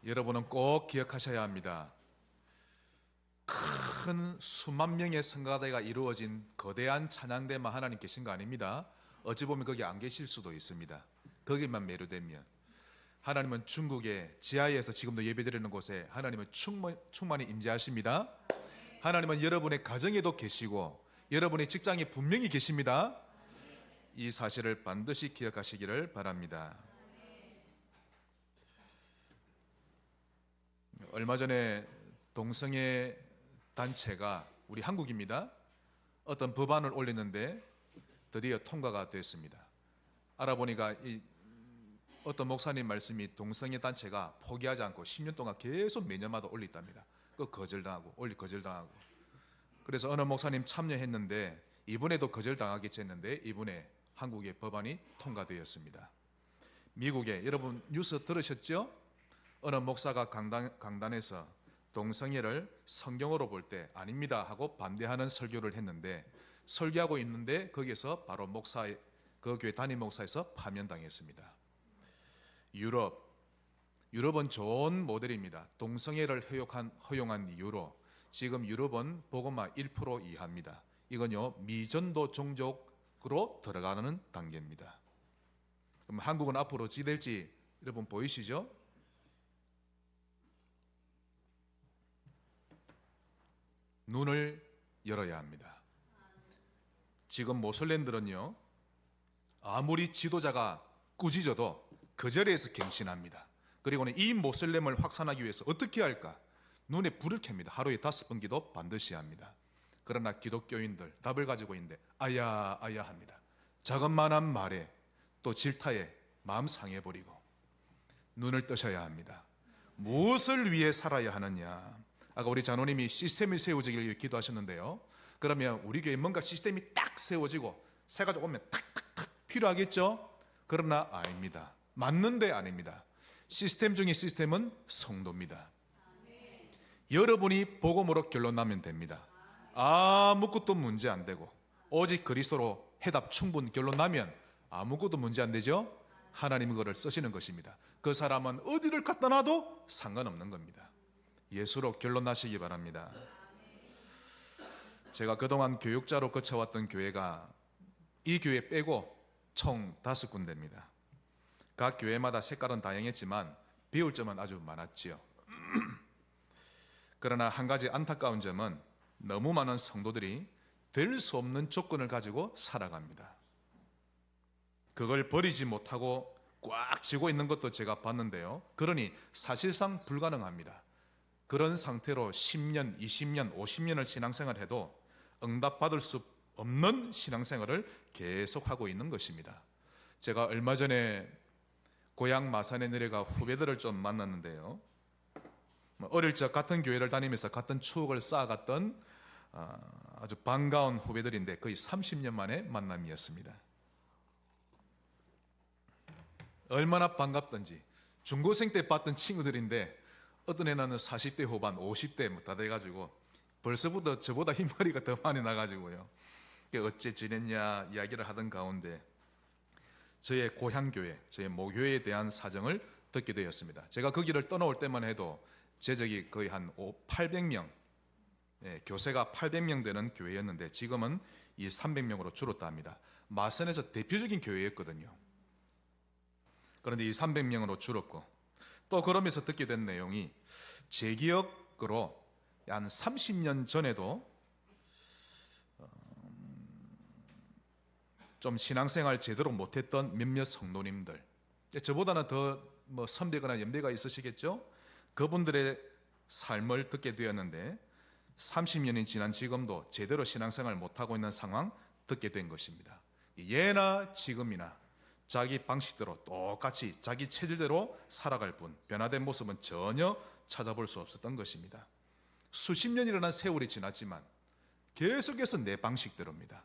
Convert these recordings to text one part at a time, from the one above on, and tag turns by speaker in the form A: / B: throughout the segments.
A: 여러분은 꼭 기억하셔야 합니다. 큰 수만 명의 성가대가 이루어진 거대한 찬양대만 하나님 계신 거 아닙니다. 어찌 보면 거기 안 계실 수도 있습니다. 거기만 매료되면. 하나님은 중국의 지하에서 지금도 예배드리는 곳에 하나님은 충만히 임재하십니다. 하나님은 여러분의 가정에도 계시고 여러분의 직장에 분명히 계십니다. 이 사실을 반드시 기억하시기를 바랍니다. 얼마 전에 동성애 단체가 우리 한국입니다. 어떤 법안을 올렸는데 드디어 통과가 됐습니다. 알아보니까 어떤 목사님 말씀이 동성애 단체가 포기하지 않고 10년 동안 계속 매년마다 올렸답니다. 그 거절당하고 거절당하고. 그래서 어느 목사님 참여했는데 이번에도 거절당하겠지 했는데 이번에 한국의 법안이 통과되었습니다. 미국에 여러분 뉴스 들으셨죠? 어느 목사가 강단에서 동성애를 성경으로 볼 때 아닙니다 하고 반대하는 설교를 했는데 설교하고 있는데 거기에서 바로 그 교회 담임 목사에서 파면당했습니다. 유럽은 좋은 모델입니다. 동성애를 허용한 이유로 지금 유럽은 복음화 1% 이하입니다. 이건요 미전도 종족으로 들어가는 단계입니다. 그럼 한국은 앞으로 어찌 될지 여러분 보이시죠? 눈을 열어야 합니다. 지금 모슬렘들은요 아무리 지도자가 꾸짖어도 그 자리에서 갱신합니다. 그리고는 이 모슬렘을 확산하기 위해서 어떻게 할까? 눈에 불을 켭니다. 하루에 5번 기도 반드시 합니다. 그러나 기독교인들 답을 가지고 있는데 아야 합니다. 자그만한 말에 또 질타에 마음 상해버리고 눈을 뜨셔야 합니다. 무엇을 위해 살아야 하느냐? 아까 우리 장로님이 시스템이 세워지길 위해 기도하셨는데요. 그러면 우리 교회 뭔가 시스템이 딱 세워지고 새가 오면 탁탁탁 필요하겠죠? 그러나 아닙니다. 맞는데 아닙니다. 시스템 중의 시스템은 성도입니다. 여러분이 복음으로 결론 나면 됩니다. 아무것도 문제 안 되고 오직 그리스도로 해답 충분 결론 나면 아무것도 문제 안 되죠? 하나님이 그를 쓰시는 것입니다. 그 사람은 어디를 갖다 놔도 상관없는 겁니다. 예수로 결론 나시기 바랍니다. 제가 그동안 교육자로 거쳐왔던 교회가 이 교회 빼고 총 5군데입니다. 각 교회마다 색깔은 다양했지만 배울 점은 아주 많았지요. 그러나 한 가지 안타까운 점은 너무 많은 성도들이 될 수 없는 조건을 가지고 살아갑니다. 그걸 버리지 못하고 꽉 쥐고 있는 것도 제가 봤는데요. 그러니 사실상 불가능합니다. 그런 상태로 10년, 20년, 50년을 신앙생활해도 응답받을 수 없는 신앙생활을 계속하고 있는 것입니다. 제가 얼마 전에 고향 마산에 내려가 후배들을 좀 만났는데요. 어릴 적 같은 교회를 다니면서 같은 추억을 쌓아갔던 아주 반가운 후배들인데 거의 30년 만에 만남이었습니다. 얼마나 반갑던지 중고생 때 봤던 친구들인데 어떤 애는 40대 후반 50대 다 돼가지고 벌써부터 저보다 흰머리가 더 많이 나가지고요. 어째 지냈냐 이야기를 하던 가운데 저의 고향교회, 저의 모교회에 대한 사정을 듣게 되었습니다. 제가 거기를 떠나올 때만 해도 재적이 거의 한 800명, 교세가 800명 되는 교회였는데 지금은 이 300명으로 줄었다 합니다. 마산에서 대표적인 교회였거든요. 그런데 이 300명으로 줄었고 또 그러면서 듣게 된 내용이 제 기억으로 한 30년 전에도 좀 신앙생활 제대로 못했던 몇몇 성도님들, 저보다는 더 선배거나 연배가 있으시겠죠? 그분들의 삶을 듣게 되었는데 30년이 지난 지금도 제대로 신앙생활 못하고 있는 상황 듣게 된 것입니다. 예나 지금이나 자기 방식대로 똑같이 자기 체질대로 살아갈 뿐 변화된 모습은 전혀 찾아볼 수 없었던 것입니다. 수십 년이라는 세월이 지났지만 계속해서 내 방식대로입니다.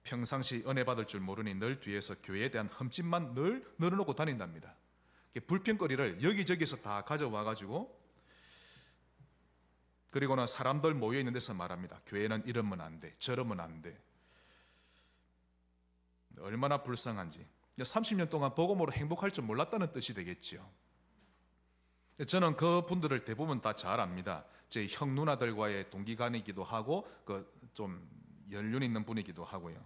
A: 평상시 은혜 받을 줄 모르니 늘 뒤에서 교회에 대한 흠집만 늘 늘어놓고 다닌답니다. 불평거리를 여기저기서 다 가져와 가지고 그리고는 사람들 모여 있는 데서 말합니다. 교회는 이러면 안 돼, 저러면 안 돼. 얼마나 불쌍한지. 30년 동안 복음으로 행복할 줄 몰랐다는 뜻이 되겠지요. 저는 그 분들을 대부분 다 잘 압니다. 제 형 누나들과의 동기간이기도 하고 그 좀 연륜 있는 분이기도 하고요.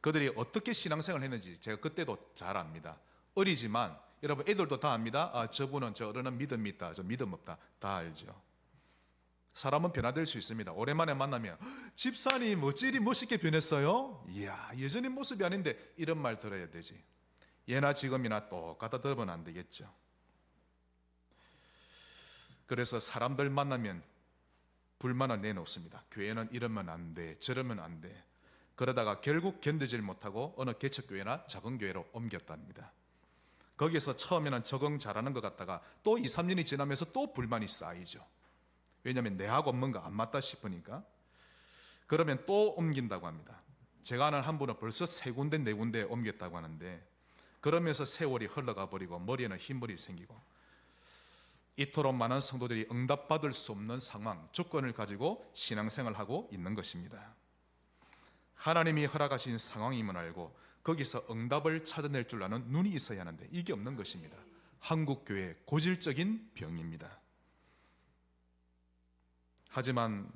A: 그들이 어떻게 신앙생활을 했는지 제가 그때도 잘 압니다. 어리지만 여러분 애들도 다 압니다. 아, 저분은 저 어른은 믿음이 있다, 저 믿음 없다, 다 알죠. 사람은 변화될 수 있습니다. 오랜만에 만나면 집사님 어찌 멋있게 변했어요? 이야, 예전의 모습이 아닌데, 이런 말 들어야 되지. 예나 지금이나 똑같아 들으면 안 되겠죠. 그래서 사람들 만나면 불만을 내놓습니다. 교회는 이러면 안 돼, 저러면 안 돼. 그러다가 결국 견디질 못하고 어느 개척교회나 작은 교회로 옮겼답니다. 거기서 처음에는 적응 잘하는 것 같다가 또 2, 3년이 지나면서 또 불만이 쌓이죠. 왜냐하면 내하고 뭔가 안 맞다 싶으니까. 그러면 또 옮긴다고 합니다. 제가 아는 한 분은 벌써 3군데 4군데 옮겼다고 하는데, 그러면서 세월이 흘러가 버리고 머리에는 흰머리 생기고, 이토록 많은 성도들이 응답받을 수 없는 상황, 조건을 가지고 신앙생활을 하고 있는 것입니다. 하나님이 허락하신 상황임을 알고 거기서 응답을 찾아낼 줄 아는 눈이 있어야 하는데 이게 없는 것입니다. 한국교회의 고질적인 병입니다. 하지만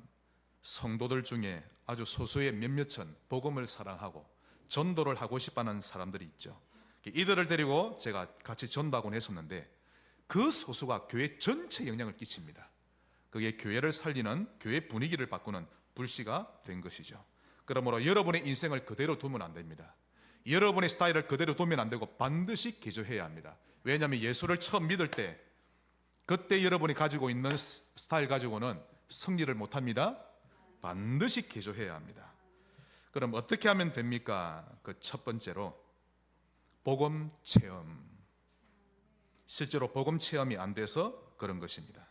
A: 성도들 중에 아주 소수의 몇몇은 복음을 사랑하고 전도를 하고 싶어하는 사람들이 있죠. 이들을 데리고 제가 같이 전도하곤 했었는데, 그 소수가 교회 전체에 영향을 끼칩니다. 그게 교회를 살리는, 교회 분위기를 바꾸는 불씨가 된 것이죠. 그러므로 여러분의 인생을 그대로 두면 안 됩니다. 여러분의 스타일을 그대로 두면 안 되고 반드시 개조해야 합니다. 왜냐하면 예수를 처음 믿을 때, 그때 여러분이 가지고 있는 스타일 가지고는 승리를 못합니다. 반드시 개조해야 합니다. 그럼 어떻게 하면 됩니까? 그 첫 번째로 복음 체험. 실제로 복음 체험이 안 돼서 그런 것입니다.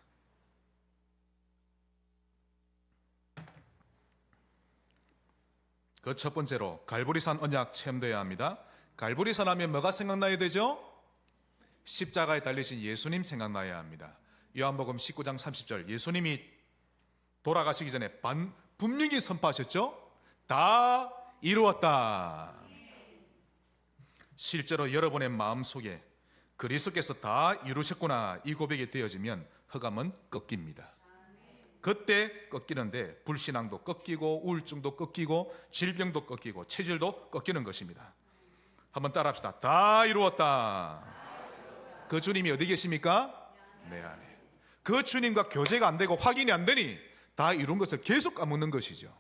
A: 그 첫 번째로 갈보리산 언약 체험되어야 합니다. 갈보리산 하면 뭐가 생각나야 되죠? 십자가에 달리신 예수님 생각나야 합니다. 요한복음 19장 30절, 예수님이 돌아가시기 전에 분명히 선포하셨죠? 다 이루었다. 실제로 여러분의 마음속에 그리스도께서 다 이루셨구나, 이 고백이 되어지면 흑암은 꺾입니다. 그때 꺾이는데 불신앙도 꺾이고 우울증도 꺾이고 질병도 꺾이고 체질도 꺾이는 것입니다. 한번 따라합시다. 다 이루었다. 그 주님이 어디 계십니까? 내 안에. 그 주님과 교제가 안 되고 확인이 안 되니 다 이룬 것을 계속 까먹는 것이죠.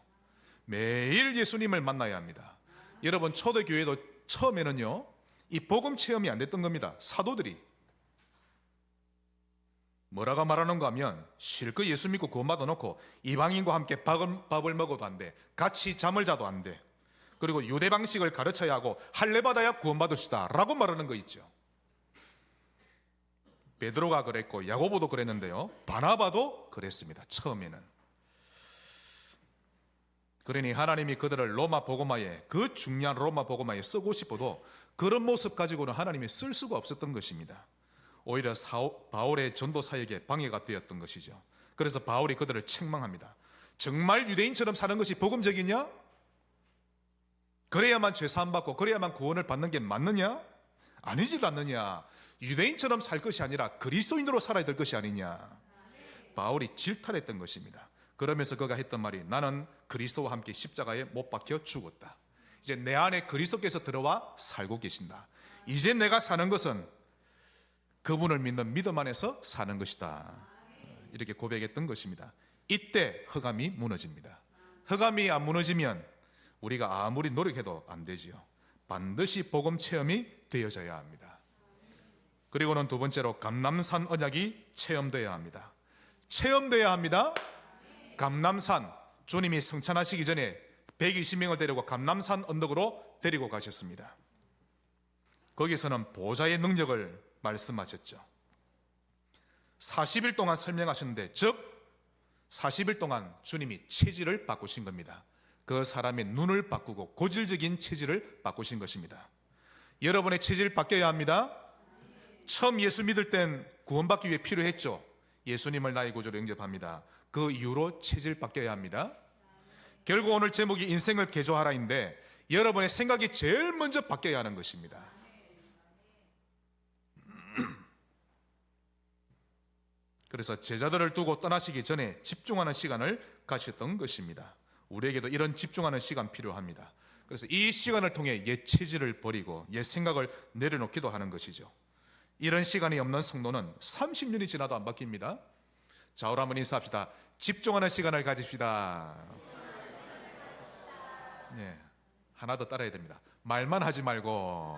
A: 매일 예수님을 만나야 합니다. 여러분 초대교회도 처음에는요, 이 복음 체험이 안 됐던 겁니다. 사도들이 뭐라고 말하는가 하면, 실컷 예수 믿고 구원받아 놓고 이방인과 함께 밥을 먹어도 안 돼, 같이 잠을 자도 안 돼, 그리고 유대 방식을 가르쳐야 하고 할례 받아야 구원받을 수 있다 라고 말하는 거 있죠. 베드로가 그랬고 야고보도 그랬는데요, 바나바도 그랬습니다. 처음에는. 그러니 하나님이 그들을 로마 복음화에, 그 중요한 로마 복음화에 쓰고 싶어도 그런 모습 가지고는 하나님이 쓸 수가 없었던 것입니다. 오히려 바울의 전도 사역에 방해가 되었던 것이죠. 그래서 바울이 그들을 책망합니다. 정말 유대인처럼 사는 것이 복음적이냐? 그래야만 죄사함 받고 그래야만 구원을 받는 게 맞느냐? 아니지 않느냐? 유대인처럼 살 것이 아니라 그리스도인으로 살아야 될 것이 아니냐? 바울이 질타했던 것입니다. 그러면서 그가 했던 말이, 나는 그리스도와 함께 십자가에 못 박혀 죽었다. 이제 내 안에 그리스도께서 들어와 살고 계신다. 이제 내가 사는 것은 그분을 믿는 믿음 안에서 사는 것이다. 이렇게 고백했던 것입니다. 이때 흑암이 무너집니다. 흑암이 안 무너지면 우리가 아무리 노력해도 안 되지요. 반드시 복음 체험이 되어져야 합니다. 그리고는 두 번째로 감람산 언약이 체험되어야 합니다. 체험되어야 합니다. 감람산, 주님이 성찬하시기 전에 120명을 데리고 감람산 언덕으로 데리고 가셨습니다. 거기서는 보좌의 능력을 말씀하셨죠. 40일 동안 설명하셨는데, 즉 40일 동안 주님이 체질을 바꾸신 겁니다. 그 사람의 눈을 바꾸고 고질적인 체질을 바꾸신 것입니다. 여러분의 체질 바뀌어야 합니다. 처음 예수 믿을 땐 구원받기 위해 필요했죠. 예수님을 나의 구주로 영접합니다. 그 이후로 체질 바뀌어야 합니다. 결국 오늘 제목이 인생을 개조하라인데, 여러분의 생각이 제일 먼저 바뀌어야 하는 것입니다. 그래서 제자들을 두고 떠나시기 전에 집중하는 시간을 가셨던 것입니다. 우리에게도 이런 집중하는 시간 필요합니다. 그래서 이 시간을 통해 옛 체질을 버리고 옛 생각을 내려놓기도 하는 것이죠. 이런 시간이 없는 성도는 30년이 지나도 안 바뀝니다. 자, 우리 한번 인사합시다. 집중하는 시간을 가집시다. 네, 하나 더 따라야 됩니다. 말만 하지 말고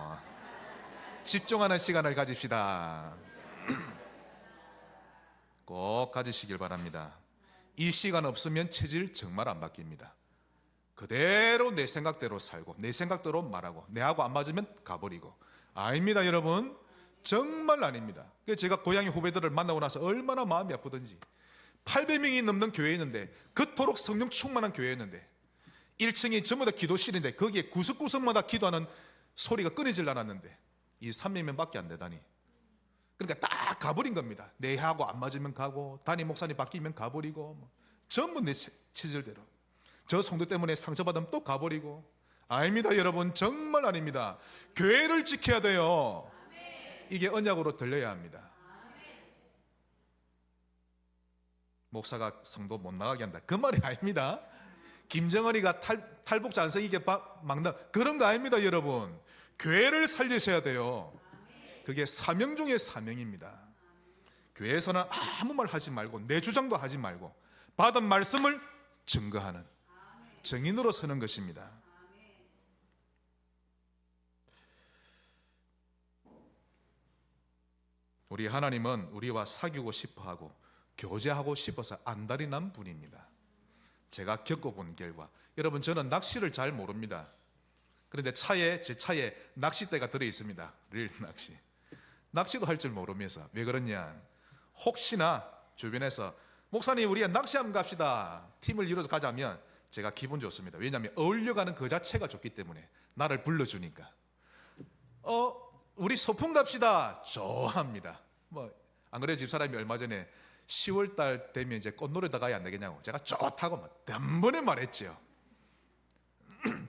A: 집중하는 시간을 가집시다. 꼭 가지시길 바랍니다. 이 시간 없으면 체질 정말 안 바뀝니다. 그대로 내 생각대로 살고 내 생각대로 말하고 내하고 안 맞으면 가버리고. 아닙니다, 여러분. 정말 아닙니다. 제가 고향의 후배들을 만나고 나서 얼마나 마음이 아프던지. 800명이 넘는 교회였는데, 그토록 성령 충만한 교회였는데 1층이 전부 다 기도실인데 거기에 구석구석마다 기도하는 소리가 끊이질 않았는데 이 300명밖에 안 되다니. 그러니까 딱 가버린 겁니다. 내하고 안 맞으면 가고 담임 목사님 바뀌면 가버리고 전부 내 체질대로. 저 성도 때문에 상처받으면 또 가버리고. 아닙니다, 여러분. 정말 아닙니다. 교회를 지켜야 돼요. 이게 언약으로 들려야 합니다. 목사가 성도 못 나가게 한다, 그 말이 아닙니다. 김정은이가 탈북자 안성이게 막는 그런 거 아닙니다, 여러분. 교회를 살리셔야 돼요. 그게 사명 중에 사명입니다. 교회에서는 아무 말 하지 말고 내 주장도 하지 말고 받은 말씀을 증거하는 증인으로 서는 것입니다. 우리 하나님은 우리와 사귀고 싶어하고 교제하고 싶어서 안달이 난 분입니다. 제가 겪어본 결과, 여러분, 저는 낚시를 잘 모릅니다. 그런데 제 차에 낚싯대가 들어있습니다. 릴 낚시. 낚시도 할 줄 모르면서. 왜 그러냐, 혹시나 주변에서 목사님 우리 낚시 한번 갑시다, 팀을 이뤄서 가자면 제가 기분 좋습니다. 왜냐하면 어울려가는 그 자체가 좋기 때문에. 나를 불러주니까. 우리 소풍 갑시다, 좋아합니다. 안 그래요? 집사람이 얼마 전에 10월달 되면 이제 꽃노래다 가야 안 되겠냐고 제가 좋다고 막 단번에 말했죠.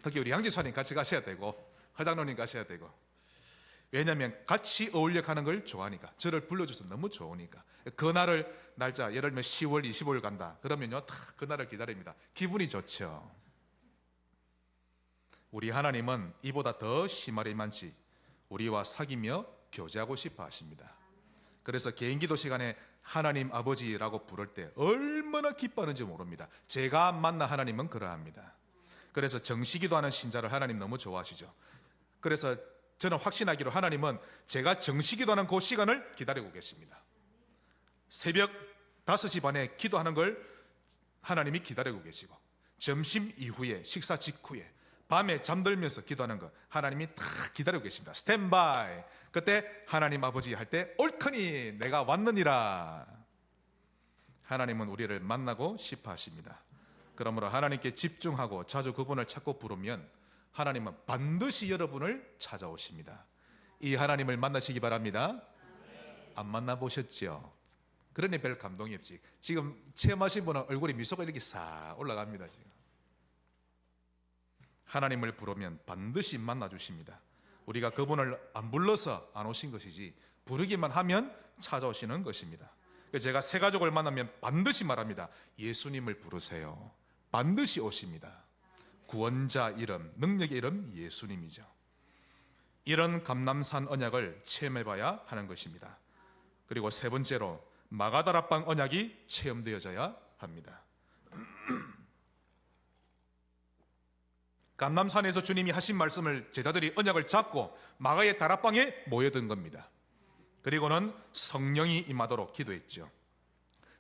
A: 특히 우리 양지사님 같이 가셔야 되고 허장로님 가셔야 되고. 왜냐하면 같이 어울려 가는 걸 좋아하니까. 저를 불러줘서 너무 좋으니까. 그날을 날짜, 예를 들면 10월 25일 간다 그러면요, 다 그날을 기다립니다. 기분이 좋죠. 우리 하나님은 이보다 더 심하리 많지 우리와 사귀며 교제하고 싶어 하십니다. 그래서 개인 기도 시간에 하나님 아버지라고 부를 때 얼마나 기뻐하는지 모릅니다. 제가 만난 하나님은 그러합니다. 그래서 정시기도하는 신자를 하나님 너무 좋아하시죠. 그래서 저는 확신하기로 하나님은 제가 정시기도하는 그 시간을 기다리고 계십니다. 새벽 5시 반에 기도하는 걸 하나님이 기다리고 계시고, 점심 이후에, 식사 직후에, 밤에 잠들면서 기도하는 거 하나님이 다 기다리고 계십니다. 스탠바이. 그때 하나님 아버지 할 때 옳거니 내가 왔느니라. 하나님은 우리를 만나고 싶어 하십니다. 그러므로 하나님께 집중하고 자주 그분을 찾고 부르면 하나님은 반드시 여러분을 찾아오십니다. 이 하나님을 만나시기 바랍니다. 안 만나보셨죠? 그러니 별 감동이 없지. 지금 체험하신 분은 얼굴에 미소가 이렇게 싹 올라갑니다. 지금 하나님을 부르면 반드시 만나주십니다. 우리가 그분을 안 불러서 안 오신 것이지 부르기만 하면 찾아오시는 것입니다. 제가 새 가족을 만나면 반드시 말합니다. 예수님을 부르세요. 반드시 오십니다. 구원자 이름, 능력의 이름 예수님이죠. 이런 감람산 언약을 체험해봐야 하는 것입니다. 그리고 세 번째로 마가다라방 언약이 체험되어져야 합니다. 감람산에서 주님이 하신 말씀을 제자들이 언약을 잡고 마가의 다락방에 모여든 겁니다. 그리고는 성령이 임하도록 기도했죠.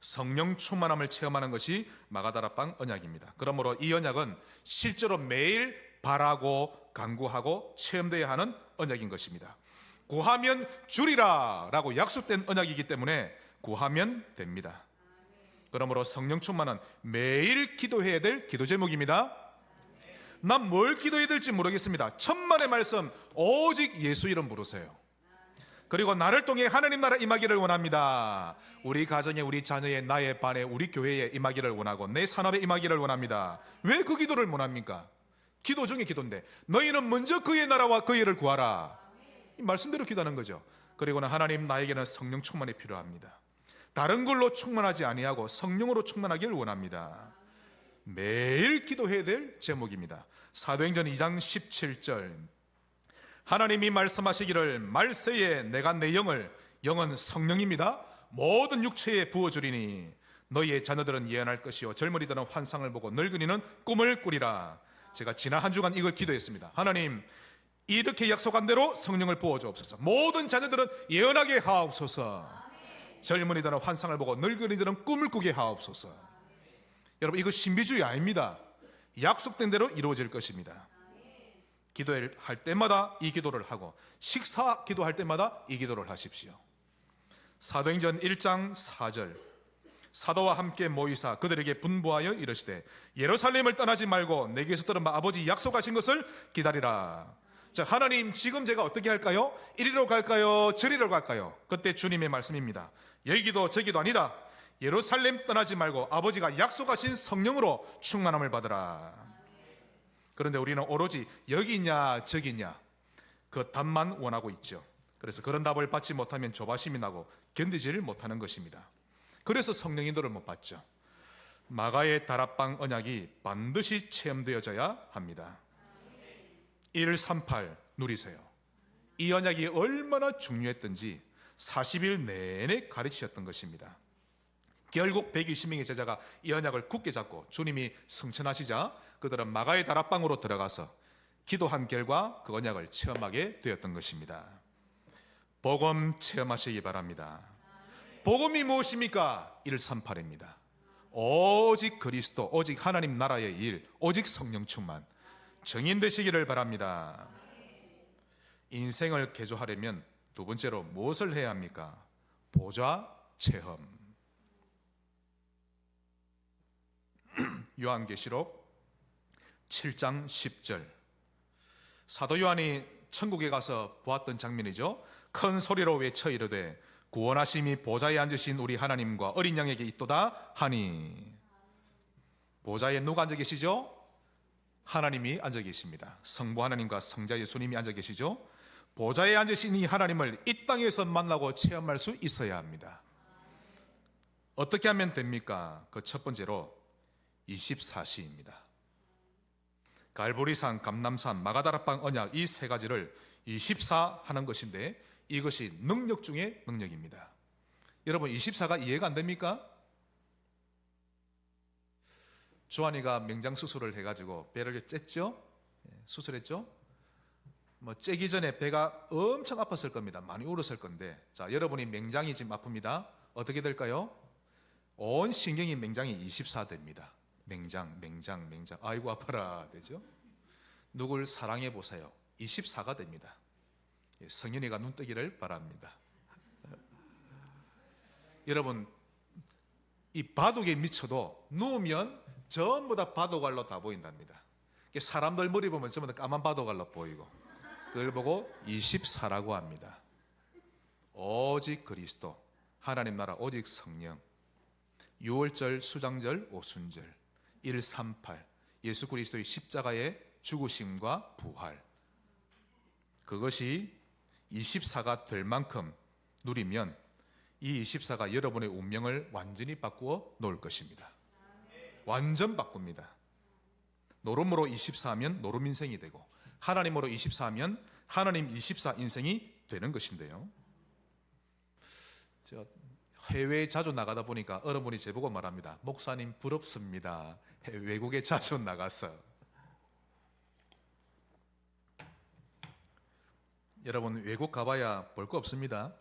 A: 성령 충만함을 체험하는 것이 마가다락방 언약입니다. 그러므로 이 언약은 실제로 매일 바라고 간구하고 체험되어야 하는 언약인 것입니다. 구하면 주리라 라고 약속된 언약이기 때문에 구하면 됩니다. 그러므로 성령 충만은 매일 기도해야 될 기도 제목입니다. 난 뭘 기도해야 될지 모르겠습니다. 천만의 말씀 오직 예수 이름 부르세요. 그리고 나를 통해 하나님 나라 임하기를 원합니다. 우리 가정에, 우리 자녀에, 나의 반에, 우리 교회에 임하기를 원하고 내 산업에 임하기를 원합니다. 왜 그 기도를 원합니까? 기도 중에 기도인데 너희는 먼저 그의 나라와 그의 일을 구하라. 이 말씀대로 기도하는 거죠. 그리고는 하나님 나에게는 성령 충만이 필요합니다. 다른 걸로 충만하지 아니하고 성령으로 충만하기를 원합니다. 매일 기도해야 될 제목입니다. 사도행전 2장 17절, 하나님이 말씀하시기를 말세에 내가 내 영은 성령입니다, 모든 육체에 부어주리니 너희의 자녀들은 예언할 것이요 젊은이들은 환상을 보고 늙은이는 꿈을 꾸리라. 제가 지난 한 주간 이걸 기도했습니다. 하나님, 이렇게 약속한 대로 성령을 부어주옵소서. 모든 자녀들은 예언하게 하옵소서. 젊은이들은 환상을 보고 늙은이들은 꿈을 꾸게 하옵소서. 여러분, 이거 신비주의 아닙니다. 약속된 대로 이루어질 것입니다. 기도할 때마다 이 기도를 하고 식사 기도할 때마다 이 기도를 하십시오. 사도행전 1장 4절, 사도와 함께 모이사 그들에게 분부하여 이르시되 예루살렘을 떠나지 말고 내게서 들은 바 아버지 약속하신 것을 기다리라. 자, 하나님, 지금 제가 어떻게 할까요? 이리로 갈까요? 저리로 갈까요? 그때 주님의 말씀입니다. 여기도 저기도 아니다. 예루살렘 떠나지 말고 아버지가 약속하신 성령으로 충만함을 받으라. 그런데 우리는 오로지 여기냐 저기냐 그 답만 원하고 있죠. 그래서 그런 답을 받지 못하면 조바심이 나고 견디지를 못하는 것입니다. 그래서 성령 인도를 못 받죠. 마가의 다락방 언약이 반드시 체험되어져야 합니다. 138 누리세요. 이 언약이 얼마나 중요했던지 40일 내내 가르치셨던 것입니다. 결국 120명의 제자가 이 언약을 굳게 잡고 주님이 성천하시자 그들은 마가의 다락방으로 들어가서 기도한 결과 그 언약을 체험하게 되었던 것입니다. 복음 체험하시기 바랍니다. 복음이 무엇입니까? 138입니다. 오직 그리스도, 오직 하나님 나라의 일, 오직 성령 충만, 증인 되시기를 바랍니다. 인생을 개조하려면 두 번째로 무엇을 해야 합니까? 보좌 체험. 요한계시록 7장 10절, 사도 요한이 천국에 가서 보았던 장면이죠. 큰 소리로 외쳐 이르되 구원하심이 보좌에 앉으신 우리 하나님과 어린 양에게 있도다 하니. 보좌에 누가 앉아 계시죠? 하나님이 앉아 계십니다. 성부 하나님과 성자 예수님이 앉아 계시죠. 보좌에 앉으신 이 하나님을 이 땅에서 만나고 체험할 수 있어야 합니다. 어떻게 하면 됩니까? 그 첫 번째로 24시입니다. 갈보리산, 감남산, 마가다락방 언약, 이 세 가지를 24 하는 것인데 이것이 능력 중에 능력입니다. 여러분, 24가 이해가 안 됩니까? 주한이가 명장 수술을 해가지고 배를 쬐죠? 수술했죠? 째기 전에 배가 엄청 아팠을 겁니다. 많이 울었을 건데, 자, 여러분이 맹장이 지금 아픕니다. 어떻게 될까요? 온 신경이 맹장이 24 됩니다. 맹장. 아이고 아파라 되죠? 누굴 사랑해 보세요. 24가 됩니다. 성현이가 눈 뜨기를 바랍니다. 여러분, 이 바둑에 미쳐도 누우면 전부 다 바둑알로 다 보인답니다. 사람들 머리 보면 전부 다 까만 바둑알로 보이고, 그걸 보고 24라고 합니다. 오직 그리스도, 하나님 나라, 오직 성령. 6월절, 수장절, 오순절, 138 예수 그리스도의 십자가의 죽으심과 부활, 그것이 24가 될 만큼 누리면 이 24가 여러분의 운명을 완전히 바꾸어 놓을 것입니다. 완전 바꿉니다. 노름으로 24하면 노름 인생이 되고, 하나님으로 24하면 하나님 24 인생이 되는 것인데요. 제가 해외에 자주 나가다 보니까 어른분이 제보고 말합니다. 목사님 부럽습니다. 외국에 자주 나가서. 여러분, 외국 가봐야 볼 거 없습니다.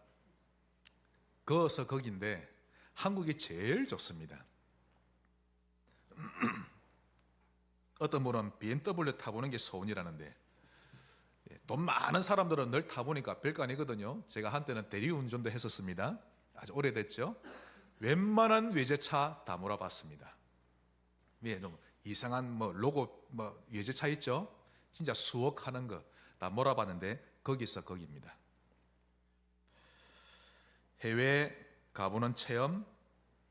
A: 거기서 거긴데 한국이 제일 좋습니다. 어떤 분은 BMW 타보는 게 소원이라는데, 돈 많은 사람들은 늘 타보니까 별거 아니거든요. 제가 한때는 대리운전도 했었습니다. 아주 오래됐죠. 웬만한 외제차 다 몰아봤습니다. 왜? 너무 이상한 로고 외제차 있죠. 진짜 수억 하는 거 다 몰아봤는데 거기서 거기입니다. 해외 가보는 체험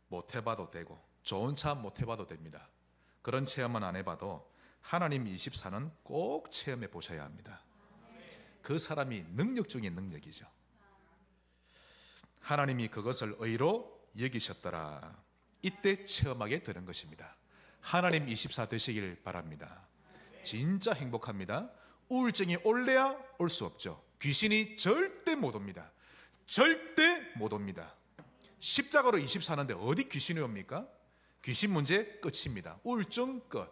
A: 못 해봐도 되고 좋은 차 못 해봐도 됩니다. 그런 체험은 안 해봐도 하나님 24는 꼭 체험해 보셔야 합니다. 그 사람이 능력 중에 능력이죠. 하나님이 그것을 의로 여기셨더라. 이때 체험하게 되는 것입니다. 하나님 24 되시길 바랍니다. 진짜 행복합니다. 우울증이 올래야 올 수 없죠. 귀신이 절대 못 옵니다. 절대 못 옵니다. 십자가로 24는데 어디 귀신이 옵니까? 귀신 문제 끝입니다. 우울증 끝.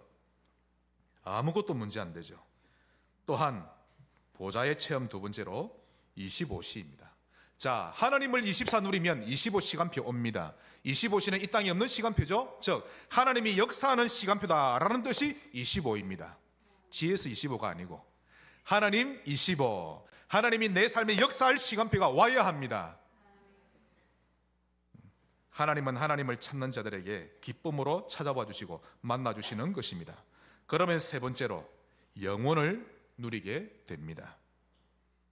A: 아무것도 문제 안 되죠. 또한 보좌의 체험 두 번째로 25시입니다. 자, 하나님을 24 누리면 25시간표 옵니다. 25시는 이 땅에 없는 시간표죠. 즉 하나님이 역사하는 시간표다라는 뜻이 25입니다. GS 25가 아니고 하나님 25. 하나님이 내 삶에 역사할 시간표가 와야 합니다. 하나님은 하나님을 찾는 자들에게 기쁨으로 찾아와 주시고 만나 주시는 것입니다. 그러면 세 번째로 영원을 누리게 됩니다.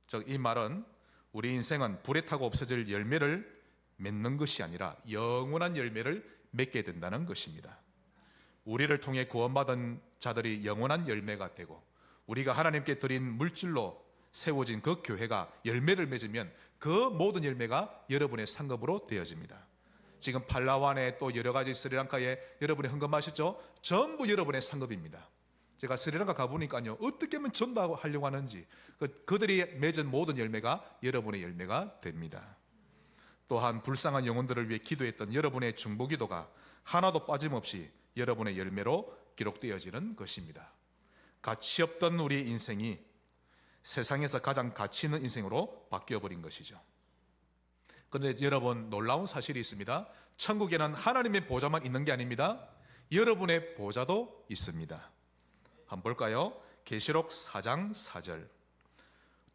A: 즉 이 말은 우리 인생은 불에 타고 없어질 열매를 맺는 것이 아니라 영원한 열매를 맺게 된다는 것입니다. 우리를 통해 구원받은 자들이 영원한 열매가 되고 우리가 하나님께 드린 물질로 세워진 그 교회가 열매를 맺으면 그 모든 열매가 여러분의 상급으로 되어집니다. 지금 팔라완에 또 여러 가지 스리랑카에 여러분이 헌금하셨죠? 전부 여러분의 상급입니다. 제가 스리랑카 가보니까요, 어떻게 하면 전도하려고 하는지 그들이 맺은 모든 열매가 여러분의 열매가 됩니다. 또한 불쌍한 영혼들을 위해 기도했던 여러분의 중보기도가 하나도 빠짐없이 여러분의 열매로 기록되어지는 것입니다. 가치 없던 우리 인생이 세상에서 가장 가치 있는 인생으로 바뀌어버린 것이죠. 그런데 여러분, 놀라운 사실이 있습니다. 천국에는 하나님의 보좌만 있는 게 아닙니다. 여러분의 보좌도 있습니다. 한번 볼까요? 계시록 4장 4절.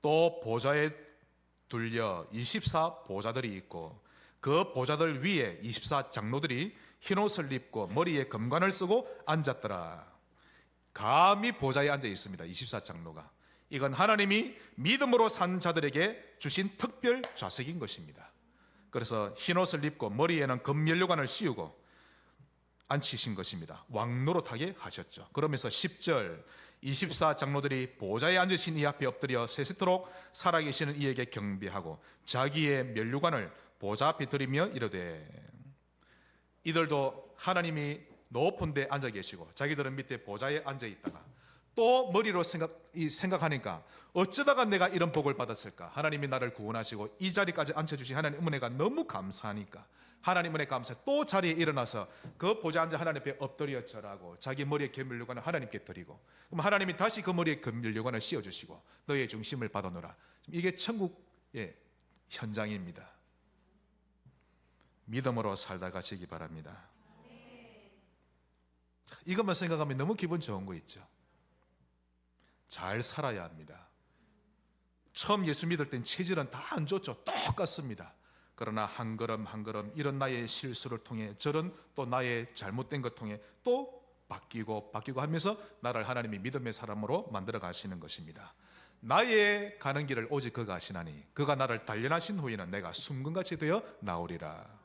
A: 또 보좌에 둘려 24 보좌들이 있고 그 보좌들 위에 24 장로들이 흰옷을 입고 머리에 금관을 쓰고 앉았더라. 감히 보좌에 앉아 있습니다. 24 장로가. 이건 하나님이 믿음으로 산 자들에게 주신 특별 좌석인 것입니다. 그래서 흰옷을 입고 머리에는 금면류관을 씌우고 앉히신 것입니다. 왕노릇하게 하셨죠. 그러면서 10절 24 장로들이 보좌에 앉으신 이 앞에 엎드려 세세토록 살아계시는 이에게 경배하고 자기의 면류관을 보좌 앞에 드리며 이르되, 이들도 하나님이 높은 데 앉아 계시고 자기들은 밑에 보좌에 앉아 있다가 또 머리로 생각하니까 어쩌다가 내가 이런 복을 받았을까? 하나님이 나를 구원하시고 이 자리까지 앉혀주신 하나님 은혜가 너무 감사하니까 하나님 은혜 감사, 또 자리에 일어나서 그 보좌 앉아 하나님 앞에 엎드려 절하고 자기 머리에 금면류관을 하나님께 드리고, 그럼 하나님이 다시 그 머리에 금면류관을 씌워주시고 너의 중심을 받아놓으라. 이게 천국의 현장입니다. 믿음으로 살다 가시기 바랍니다. 이것만 생각하면 너무 기분 좋은 거 있죠. 잘 살아야 합니다. 처음 예수 믿을 땐 체질은 다 안 좋죠. 똑같습니다. 그러나 한 걸음 한 걸음 이런 나의 실수를 통해 저런 또 나의 잘못된 것 통해 또 바뀌고 하면서 나를 하나님이 믿음의 사람으로 만들어 가시는 것입니다. 나의 가는 길을 오직 그가 아시나니 그가 나를 단련하신 후에는 내가 순금같이 되어 나오리라.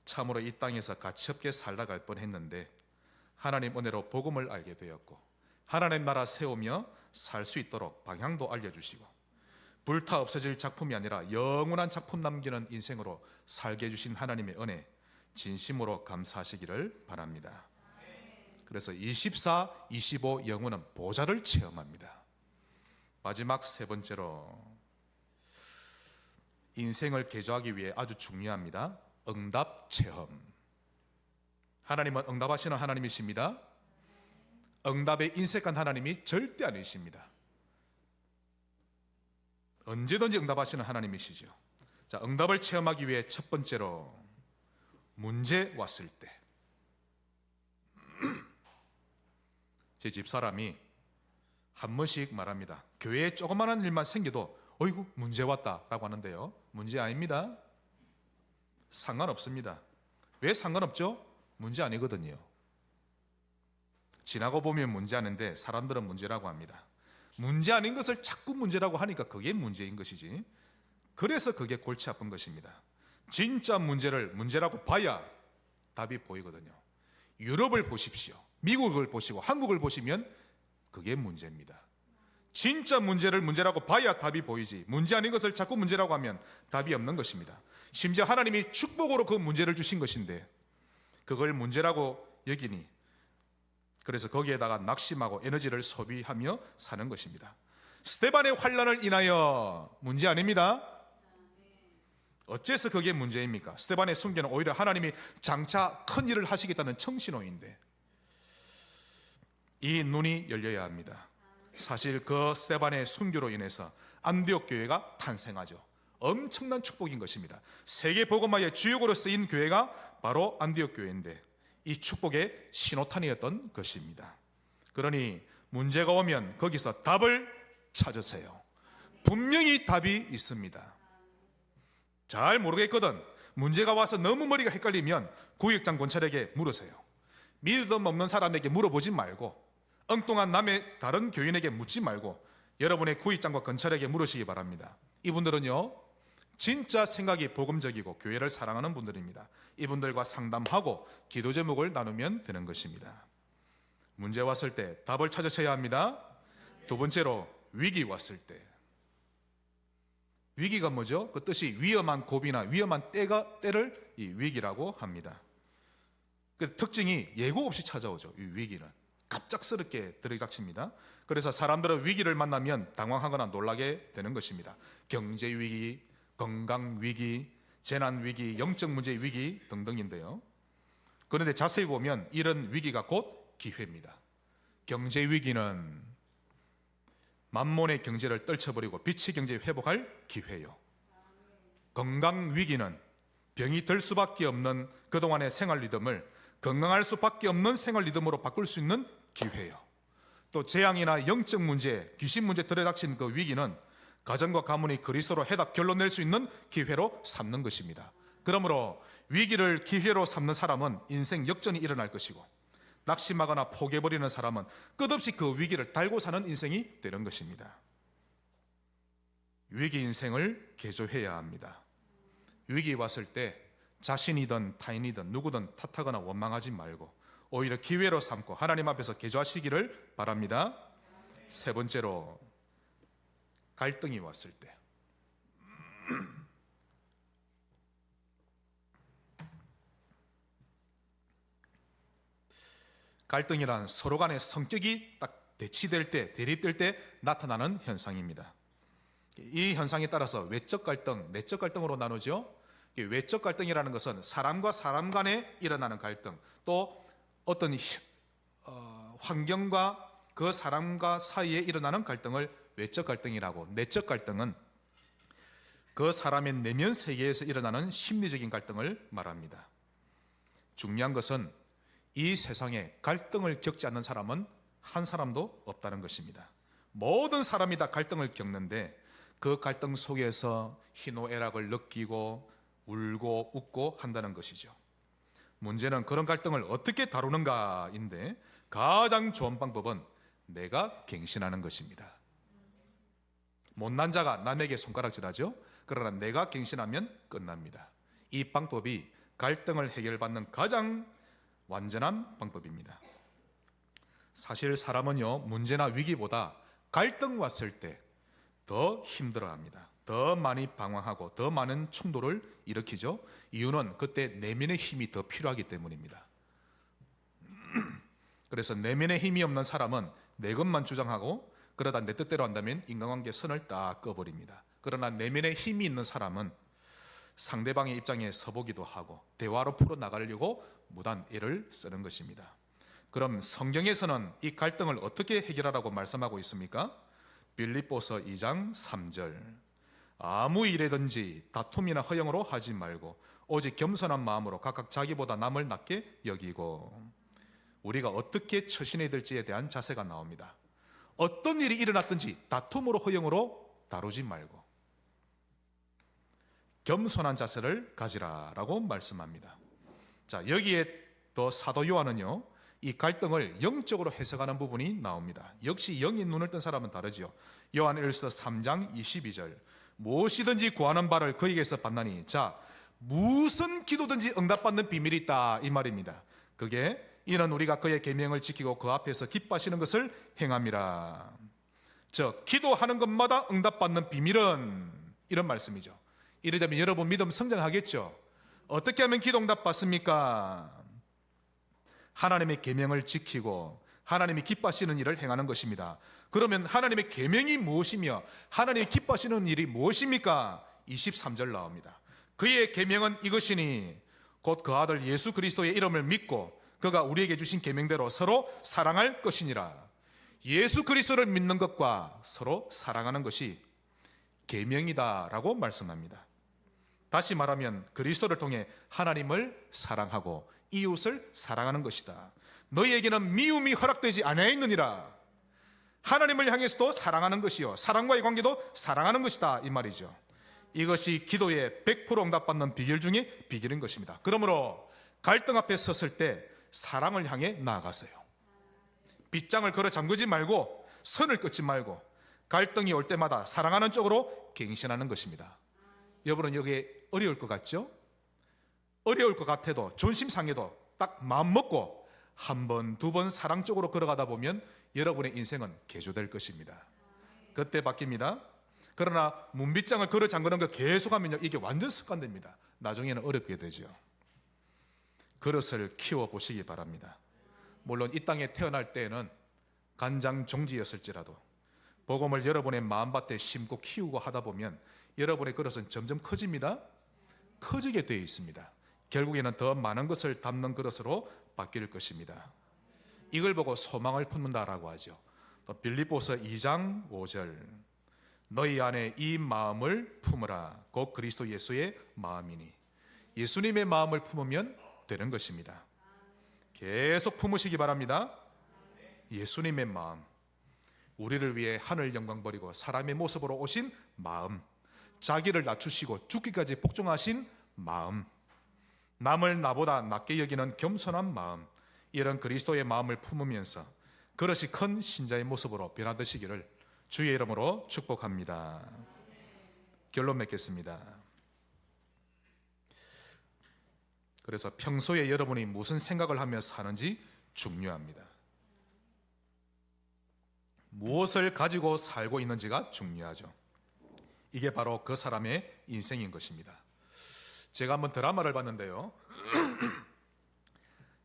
A: 참으로 이 땅에서 가치없게 살다갈 뻔했는데 하나님 은혜로 복음을 알게 되었고 하나님 나라 세우며 살 수 있도록 방향도 알려주시고 불타 없어질 작품이 아니라 영원한 작품 남기는 인생으로 살게 해주신 하나님의 은혜 진심으로 감사하시기를 바랍니다. 그래서 24, 25 영혼은 보좌를 체험합니다. 마지막 세 번째로 인생을 개조하기 위해 아주 중요합니다. 응답 체험. 하나님은 응답하시는 하나님이십니다. 응답에 인색한 하나님이 절대 아니십니다. 언제든지 응답하시는 하나님이시죠. 자, 응답을 체험하기 위해 첫 번째로 문제 왔을 때. 제 집사람이 한 번씩 말합니다. 교회에 조그마한 일만 생겨도 어이구 문제 왔다라고 하는데요, 문제 아닙니다. 상관없습니다. 왜 상관없죠? 문제 아니거든요. 지나고 보면 문제 아닌데 사람들은 문제라고 합니다. 문제 아닌 것을 자꾸 문제라고 하니까 그게 문제인 것이지. 그래서 그게 골치 아픈 것입니다. 진짜 문제를 문제라고 봐야 답이 보이거든요. 유럽을 보십시오. 미국을 보시고 한국을 보시면 그게 문제입니다. 진짜 문제를 문제라고 봐야 답이 보이지, 문제 아닌 것을 자꾸 문제라고 하면 답이 없는 것입니다. 심지어 하나님이 축복으로 그 문제를 주신 것인데 그걸 문제라고 여기니, 그래서 거기에다가 낙심하고 에너지를 소비하며 사는 것입니다. 스데반의 환난을 인하여 문제 아닙니다. 어째서 그게 문제입니까? 스데반의 순교는 오히려 하나님이 장차 큰 일을 하시겠다는 청신호인데 이 눈이 열려야 합니다. 사실 그 스데반의 순교로 인해서 안디옥 교회가 탄생하죠. 엄청난 축복인 것입니다. 세계 복음화의 주역으로 쓰인 교회가 바로 안디옥 교회인데 이 축복의 신호탄이었던 것입니다. 그러니 문제가 오면 거기서 답을 찾으세요. 분명히 답이 있습니다. 잘 모르겠거든, 문제가 와서 너무 머리가 헷갈리면 구역장 권찰에게 물으세요. 믿음 없는 사람에게 물어보지 말고, 엉뚱한 남의 다른 교인에게 묻지 말고 여러분의 구역장과 권찰에게 물으시기 바랍니다. 이분들은요 진짜 생각이 복음적이고 교회를 사랑하는 분들입니다. 이분들과 상담하고 기도 제목을 나누면 되는 것입니다. 문제 왔을 때 답을 찾으셔야 합니다. 두 번째로, 위기 왔을 때. 위기가 뭐죠? 그 뜻이 위험한 고비나 위험한 때를 이 위기라고 합니다. 그 특징이 예고 없이 찾아오죠. 이 위기는 갑작스럽게 들이닥칩니다. 그래서 사람들은 위기를 만나면 당황하거나 놀라게 되는 것입니다. 경제 위기, 건강 위기, 재난 위기, 영적 문제 위기 등등인데요. 그런데 자세히 보면 이런 위기가 곧 기회입니다. 경제 위기는 만몬의 경제를 떨쳐버리고 빛의 경제에 회복할 기회요. 건강 위기는 병이 들 수밖에 없는 그동안의 생활 리듬을 건강할 수밖에 없는 생활 리듬으로 바꿀 수 있는 기회요. 또 재앙이나 영적 문제, 귀신 문제 들이닥친 그 위기는 가정과 가문이 그리스도로 해답 결론 낼 수 있는 기회로 삼는 것입니다. 그러므로 위기를 기회로 삼는 사람은 인생 역전이 일어날 것이고, 낙심하거나 포기해버리는 사람은 끝없이 그 위기를 달고 사는 인생이 되는 것입니다. 위기 인생을 개조해야 합니다. 위기 왔을 때 자신이든 타인이든 누구든 탓하거나 원망하지 말고 오히려 기회로 삼고 하나님 앞에서 개조하시기를 바랍니다. 세 번째로, 갈등이 왔을 때. 갈등이란 서로 간의 성격이 딱 대치될 때, 대립될 때 나타나는 현상입니다. 이 현상에 따라서 외적 갈등, 내적 갈등으로 나누죠. 외적 갈등이라는 것은 사람과 사람 간에 일어나는 갈등, 또 어떤 환경과 그 사람과 사이에 일어나는 갈등을 외적 갈등이라고, 내적 갈등은 그 사람의 내면 세계에서 일어나는 심리적인 갈등을 말합니다. 중요한 것은 이 세상에 갈등을 겪지 않는 사람은 한 사람도 없다는 것입니다. 모든 사람이 다 갈등을 겪는데 그 갈등 속에서 희노애락을 느끼고 울고 웃고 한다는 것이죠. 문제는 그런 갈등을 어떻게 다루는가인데 가장 좋은 방법은 내가 갱신하는 것입니다. 못난 자가 남에게 손가락질하죠. 그러나 내가 갱신하면 끝납니다. 이 방법이 갈등을 해결받는 가장 완전한 방법입니다. 사실 사람은요, 문제나 위기보다 갈등 왔을 때 더 힘들어합니다. 더 많이 방황하고 더 많은 충돌을 일으키죠. 이유는 그때 내면의 힘이 더 필요하기 때문입니다. 그래서 내면의 힘이 없는 사람은 내 것만 주장하고 그러다 내 뜻대로 한다면 인간관계 선을 딱 꺼버립니다. 그러나 내면의 힘이 있는 사람은 상대방의 입장에 서보기도 하고 대화로 풀어나가려고 무단 애를 쓰는 것입니다. 그럼 성경에서는 이 갈등을 어떻게 해결하라고 말씀하고 있습니까? 빌립보서 2장 3절, 아무 일에든지 다툼이나 허영으로 하지 말고 오직 겸손한 마음으로 각각 자기보다 남을 낮게 여기고. 우리가 어떻게 처신해야 될지에 대한 자세가 나옵니다. 어떤 일이 일어났든지 다툼으로 허영으로 다루지 말고 겸손한 자세를 가지라라고 말씀합니다. 자, 여기에 더 사도 요한은요, 이 갈등을 영적으로 해석하는 부분이 나옵니다. 역시 영의 눈을 뜬 사람은 다르지요. 요한일서 3장 22절, 무엇이든지 구하는 바를 그에게서 받나니, 자, 무슨 기도든지 응답받는 비밀이 있다, 이 말입니다. 그게 이는 우리가 그의 계명을 지키고 그 앞에서 기뻐하시는 것을 행함이라. 즉 기도하는 것마다 응답받는 비밀은 이런 말씀이죠. 이러자면 여러분 믿음 성장하겠죠. 어떻게 하면 기도 응답받습니까? 하나님의 계명을 지키고 하나님이 기뻐하시는 일을 행하는 것입니다. 그러면 하나님의 계명이 무엇이며 하나님이 기뻐하시는 일이 무엇입니까? 23절 나옵니다. 그의 계명은 이것이니 곧 그 아들 예수 그리스도의 이름을 믿고 그가 우리에게 주신 계명대로 서로 사랑할 것이니라. 예수 그리스도를 믿는 것과 서로 사랑하는 것이 계명이다라고 말씀합니다. 다시 말하면 그리스도를 통해 하나님을 사랑하고 이웃을 사랑하는 것이다. 너희에게는 미움이 허락되지 아니하였느니라. 하나님을 향해서도 사랑하는 것이요 사람과의 관계도 사랑하는 것이다 이 말이죠. 이것이 기도에 100% 응답받는 비결 중에 비결인 것입니다. 그러므로 갈등 앞에 섰을 때 사랑을 향해 나아가세요. 빗장을 걸어 잠그지 말고 선을 끊지 말고 갈등이 올 때마다 사랑하는 쪽으로 갱신하는 것입니다. 여러분은 여기에 어려울 것 같죠? 어려울 것 같아도 존심 상해도 딱 마음 먹고 한 번, 두 번 사랑 쪽으로 걸어가다 보면 여러분의 인생은 개조될 것입니다. 그때 바뀝니다. 그러나 문빗장을 걸어 잠그는 걸 계속하면요 이게 완전 습관됩니다. 나중에는 어렵게 되죠. 그릇을 키워보시기 바랍니다. 물론 이 땅에 태어날 때에는 간장종지였을지라도 복음을 여러분의 마음밭에 심고 키우고 하다 보면 여러분의 그릇은 점점 커집니다. 커지게 되어 있습니다. 결국에는 더 많은 것을 담는 그릇으로 바뀔 것입니다. 이걸 보고 소망을 품는다라고 하죠. 또 빌립보서 2장 5절 너희 안에 이 마음을 품으라 곧 그리스도 예수의 마음이니. 예수님의 마음을 품으면 되는 것입니다. 계속 품으시기 바랍니다. 예수님의 마음, 우리를 위해 하늘 영광 버리고 사람의 모습으로 오신 마음, 자기를 낮추시고 죽기까지 복종하신 마음, 남을 나보다 낮게 여기는 겸손한 마음, 이런 그리스도의 마음을 품으면서 그릇이 큰 신자의 모습으로 변화되시기를 주의 이름으로 축복합니다. 결론 맺겠습니다. 그래서 평소에 여러분이 무슨 생각을 하며 사는지 중요합니다. 무엇을 가지고 살고 있는지가 중요하죠. 이게 바로 그 사람의 인생인 것입니다. 제가 한번 드라마를 봤는데요.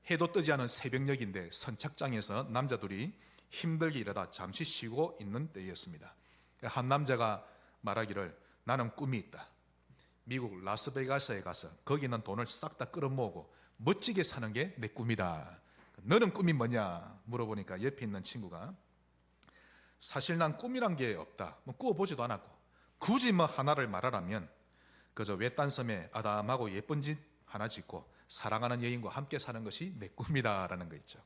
A: 해도 뜨지 않은 새벽녘인데 선착장에서 남자 둘이 힘들게 일하다 잠시 쉬고 있는 때였습니다. 한 남자가 말하기를 나는 꿈이 있다. 미국 라스베가스에 가서 거기 있는 돈을 싹 다 끌어모으고 멋지게 사는 게 내 꿈이다. 너는 꿈이 뭐냐 물어보니까 옆에 있는 친구가 사실 난 꿈이란 게 없다. 뭐 꾸어보지도 않았고 굳이 뭐 하나를 말하라면 그저 외딴 섬에 아담하고 예쁜 집 하나 짓고 사랑하는 여인과 함께 사는 것이 내 꿈이다라는 거 있죠.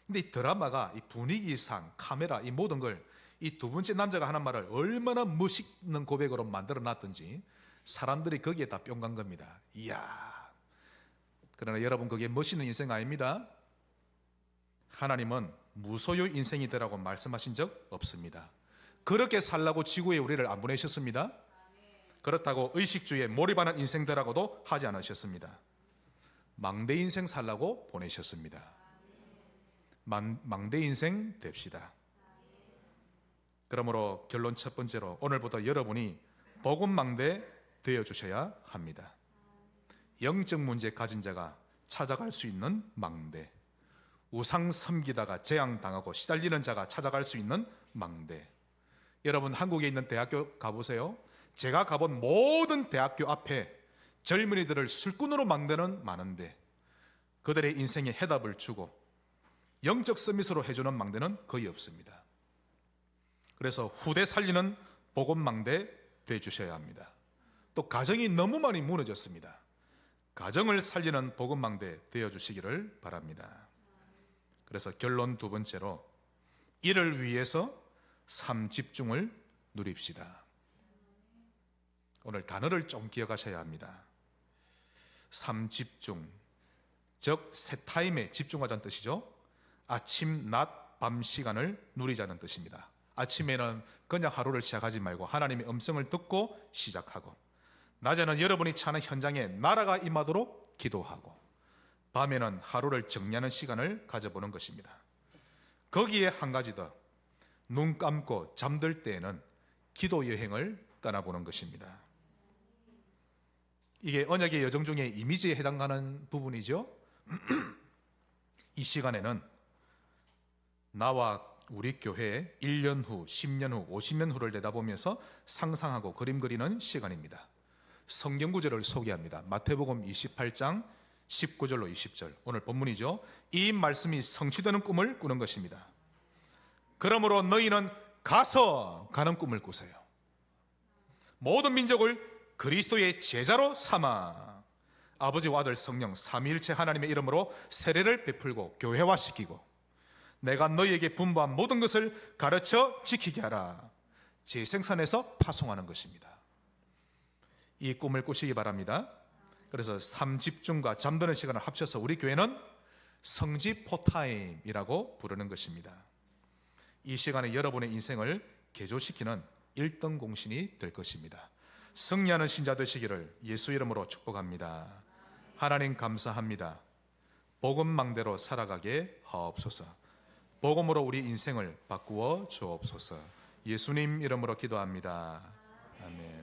A: 근데 이 드라마가 이 분위기상 카메라 이 모든 걸 이 두 번째 남자가 하는 말을 얼마나 멋있는 고백으로 만들어 놨든지 사람들이 거기에 다 뿅 간 겁니다. 이야. 그러나 여러분 그게 멋있는 인생 아닙니다. 하나님은 무소유 인생이 되라고 말씀하신 적 없습니다. 그렇게 살라고 지구에 우리를 안 보내셨습니다. 그렇다고 의식주의에 몰입하는 인생 되라고도 하지 않으셨습니다. 망대 인생 살라고 보내셨습니다. 망대 인생 됩시다. 그러므로 결론 첫 번째로 오늘부터 여러분이 복음 망대 되어주셔야 합니다. 영적 문제 가진 자가 찾아갈 수 있는 망대, 우상 섬기다가 재앙당하고 시달리는 자가 찾아갈 수 있는 망대. 여러분 한국에 있는 대학교 가보세요. 제가 가본 모든 대학교 앞에 젊은이들을 술꾼으로 만드는 많은데 그들의 인생에 해답을 주고 영적 서밋으로 해주는 망대는 거의 없습니다. 그래서 후대 살리는 복음 망대 되어주셔야 합니다. 또 가정이 너무 많이 무너졌습니다. 가정을 살리는 복음 망대 되어주시기를 바랍니다. 그래서 결론 두 번째로 이를 위해서 삶 집중을 누립시다. 오늘 단어를 좀 기억하셔야 합니다. 삶 집중, 즉 새 타임에 집중하자는 뜻이죠. 아침, 낮, 밤 시간을 누리자는 뜻입니다. 아침에는 그냥 하루를 시작하지 말고 하나님의 음성을 듣고 시작하고, 낮에는 여러분이 처하는 현장에 나라가 임하도록 기도하고, 밤에는 하루를 정리하는 시간을 가져보는 것입니다. 거기에 한 가지 더, 눈 감고 잠들 때에는 기도 여행을 떠나보는 것입니다. 이게 언약의 여정 중에 이미지에 해당하는 부분이죠. 이 시간에는 나와 우리 교회의 1년 후, 10년 후, 50년 후를 내다보면서 상상하고 그림 그리는 시간입니다. 성경 구절을 소개합니다. 마태복음 28장 19절로 20절, 오늘 본문이죠. 이 말씀이 성취되는 꿈을 꾸는 것입니다. 그러므로 너희는 가서 가는 꿈을 꾸세요. 모든 민족을 그리스도의 제자로 삼아 아버지와 아들 성령 삼위일체 하나님의 이름으로 세례를 베풀고 교회화시키고 내가 너희에게 분부한 모든 것을 가르쳐 지키게 하라. 재생산해서 파송하는 것입니다. 이 꿈을 꾸시기 바랍니다. 그래서 삼집중과 잠드는 시간을 합쳐서 우리 교회는 성지포타임이라고 부르는 것입니다. 이 시간에 여러분의 인생을 개조시키는 1등 공신이 될 것입니다. 승리하는 신자 되시기를 예수 이름으로 축복합니다. 하나님 감사합니다. 복음망대로 살아가게 하옵소서. 복음으로 우리 인생을 바꾸어 주옵소서. 예수님 이름으로 기도합니다. 아멘.